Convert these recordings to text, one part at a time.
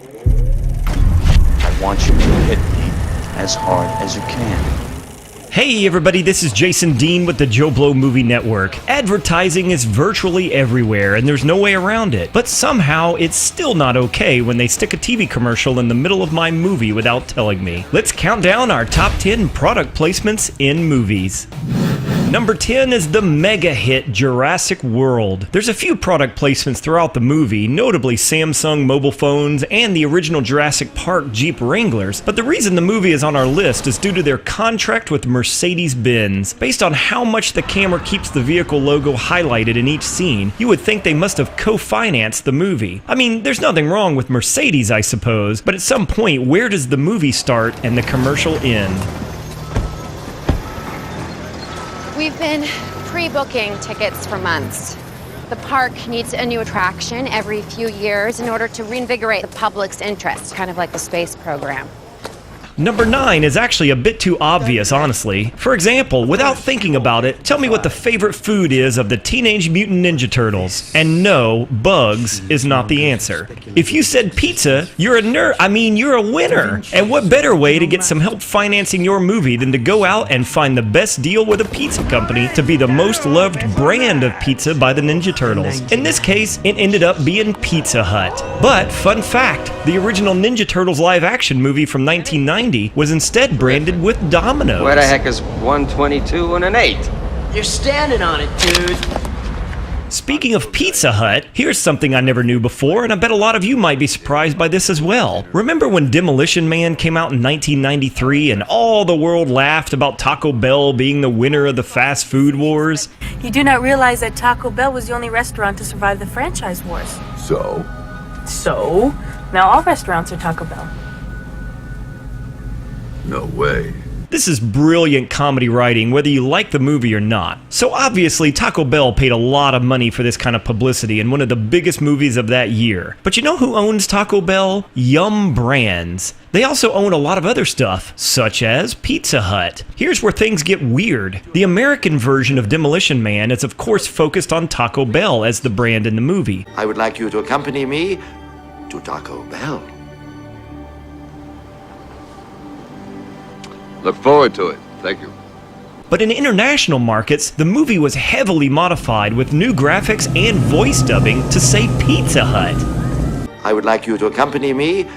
I want you to hit me as hard as you can. Hey everybody, this is Jason Dean with the Joe Blow Movie Network. Advertising is virtually everywhere and there's no way around it. But somehow it's still not okay when they stick a TV commercial in the middle of my movie without telling me. Let's count down our top 10 product placements in movies. Number 10 is the mega hit Jurassic World. There's a few product placements throughout the movie, notably Samsung mobile phones and the original Jurassic Park Jeep Wranglers, but the reason the movie is on our list is due to their contract with Mercedes-Benz. Based on how much the camera keeps the vehicle logo highlighted in each scene, you would think they must have co-financed the movie. I mean, there's nothing wrong with Mercedes, I suppose, but at some point, where does the movie start and the commercial end? We've been pre-booking tickets for months. The park needs a new attraction every few years in order to reinvigorate the public's interest, kind of like the space program. Number 9 is actually a bit too obvious, honestly. For example, without thinking about it, tell me what the favorite food is of the Teenage Mutant Ninja Turtles. And no, bugs is not the answer. If you said pizza, you're a nerd. You're a winner. And what better way to get some help financing your movie than to go out and find the best deal with a pizza company to be the most loved brand of pizza by the Ninja Turtles. In this case, it ended up being Pizza Hut. But, fun fact, the original Ninja Turtles live-action movie from 1990 was instead branded with Domino's. Where the heck is 122 and an 8? You're standing on it, dude. Speaking of Pizza Hut, here's something I never knew before, and I bet a lot of you might be surprised by this as well. Remember when Demolition Man came out in 1993 and all the world laughed about Taco Bell being the winner of the fast food wars? You do not realize that Taco Bell was the only restaurant to survive the franchise wars. So? Now all restaurants are Taco Bell. No way. This is brilliant comedy writing, whether you like the movie or not. So obviously, Taco Bell paid a lot of money for this kind of publicity in one of the biggest movies of that year. But you know who owns Taco Bell? Yum Brands. They also own a lot of other stuff, such as Pizza Hut. Here's where things get weird. The American version of Demolition Man is of course focused on Taco Bell as the brand in the movie. I would like you to accompany me to Taco Bell. Look forward to it. Thank you. But in international markets, the movie was heavily modified with new graphics and voice dubbing to say Pizza Hut. I would like you to accompany me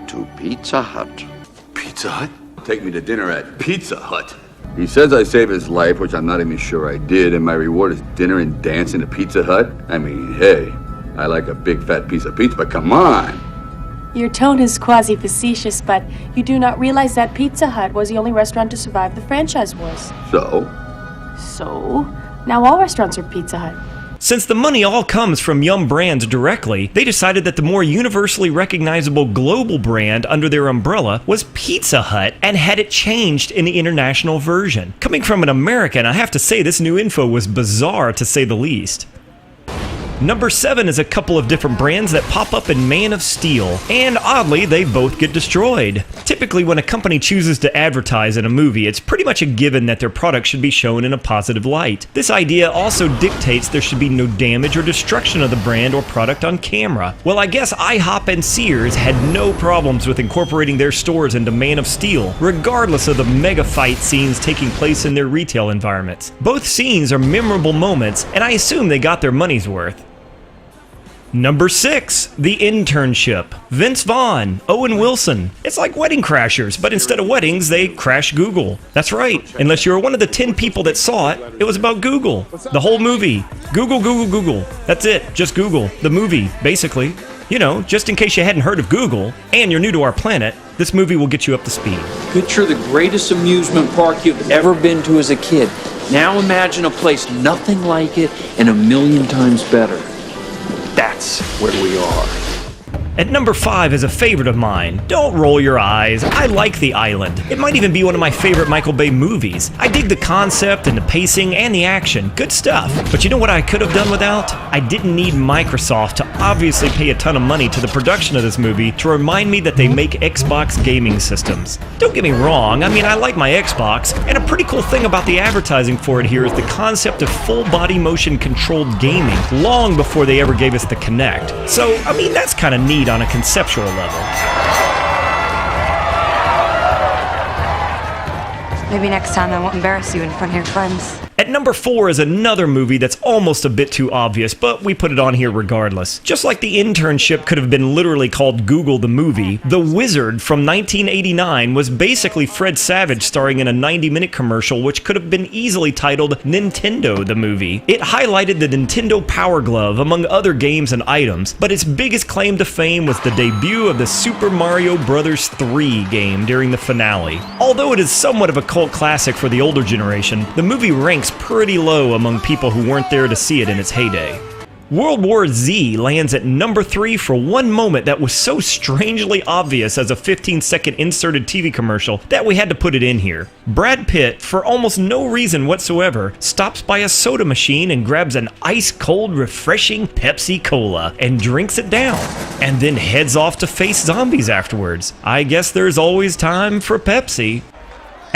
to Pizza Hut. Pizza Hut? Take me to dinner at Pizza Hut. He says I saved his life, which I'm not even sure I did, and my reward is dinner and dancing at Pizza Hut? I mean, hey, I like a big fat piece of pizza, but come on! Your tone is quasi-facetious, but you do not realize that Pizza Hut was the only restaurant to survive the franchise wars. So? Now all restaurants are Pizza Hut. Since the money all comes from Yum Brands directly, they decided that the more universally recognizable global brand under their umbrella was Pizza Hut and had it changed in the international version. Coming from an American, I have to say this new info was bizarre to say the least. Number 7 is a couple of different brands that pop up in Man of Steel, and oddly, they both get destroyed. Typically, when a company chooses to advertise in a movie, it's pretty much a given that their product should be shown in a positive light. This idea also dictates there should be no damage or destruction of the brand or product on camera. Well, I guess IHOP and Sears had no problems with incorporating their stores into Man of Steel, regardless of the mega fight scenes taking place in their retail environments. Both scenes are memorable moments, and I assume they got their money's worth. Number 6, The Internship. Vince Vaughn, Owen Wilson. It's like Wedding Crashers, but instead of weddings, they crash Google. That's right, unless you were one of the 10 people that saw it, it was about Google. The whole movie. Google, Google, Google. That's it, just Google. The movie, basically. You know, just in case you hadn't heard of Google, and you're new to our planet, this movie will get you up to speed. Picture the greatest amusement park you've ever been to as a kid. Now imagine a place nothing like it and 1,000,000 times better. That's where we are. At number 5 is a favorite of mine. Don't roll your eyes. I like The Island. It might even be one of my favorite Michael Bay movies. I dig the concept and the pacing and the action. Good stuff. But you know what I could have done without? I didn't need Microsoft to obviously pay a ton of money to the production of this movie to remind me that they make Xbox gaming systems. Don't get me wrong, I like my Xbox, and a pretty cool thing about the advertising for it here is the concept of full body motion controlled gaming long before they ever gave us the Kinect. So, that's kind of neat neat on a conceptual level. Maybe next time I won't embarrass you in front of your friends. At number 4 is another movie that's almost a bit too obvious, but we put it on here regardless. Just like The Internship could have been literally called Google the Movie, The Wizard from 1989 was basically Fred Savage starring in a 90-minute commercial which could have been easily titled Nintendo the Movie. It highlighted the Nintendo Power Glove among other games and items, but its biggest claim to fame was the debut of the Super Mario Bros. 3 game during the finale. Although it is somewhat of a cult classic for the older generation, the movie ranks pretty low among people who weren't there to see it in its heyday. World War Z lands at number 3 for one moment that was so strangely obvious as a 15-second inserted TV commercial that we had to put it in here. Brad Pitt, for almost no reason whatsoever, stops by a soda machine and grabs an ice-cold, refreshing Pepsi Cola and drinks it down, and then heads off to face zombies afterwards. I guess there's always time for Pepsi.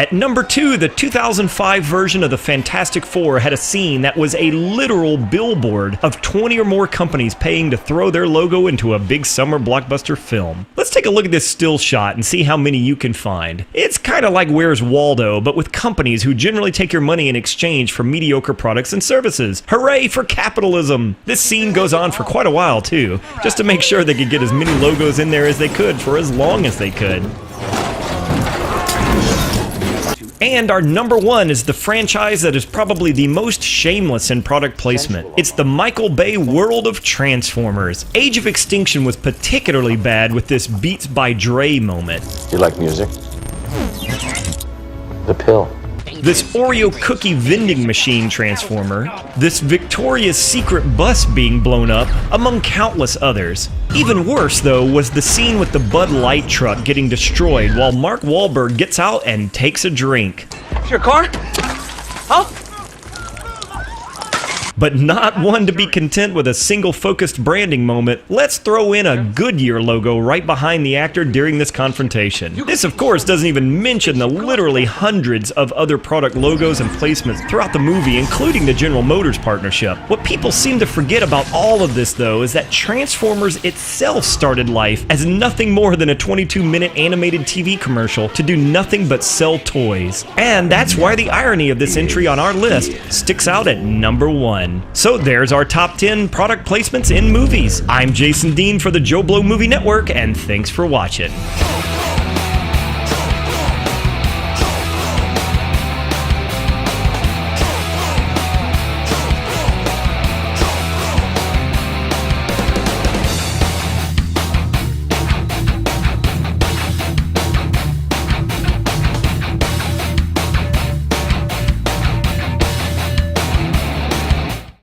At number 2, the 2005 version of the Fantastic Four had a scene that was a literal billboard of 20 or more companies paying to throw their logo into a big summer blockbuster film. Let's take a look at this still shot and see how many you can find. It's kind of like Where's Waldo, but with companies who generally take your money in exchange for mediocre products and services. Hooray for capitalism! This scene goes on for quite a while too, just to make sure they could get as many logos in there as they could for as long as they could. And our number 1 is the franchise that is probably the most shameless in product placement. It's the Michael Bay world of Transformers. Age of Extinction was particularly bad with this Beats by Dre moment. You like music? The pill. This Oreo cookie vending machine transformer, this Victoria's Secret bus being blown up, among countless others. Even worse, though, was the scene with the Bud Light truck getting destroyed while Mark Wahlberg gets out and takes a drink. Your car? Huh? But not one to be content with a single focused branding moment, let's throw in a Goodyear logo right behind the actor during this confrontation. This, of course, doesn't even mention the literally hundreds of other product logos and placements throughout the movie, including the General Motors partnership. What people seem to forget about all of this, though, is that Transformers itself started life as nothing more than a 22-minute animated TV commercial to do nothing but sell toys. And that's why the irony of this entry on our list sticks out at number 1. So there's our top 10 product placements in movies. I'm Jason Dean for the Joe Blow Movie Network, and thanks for watching.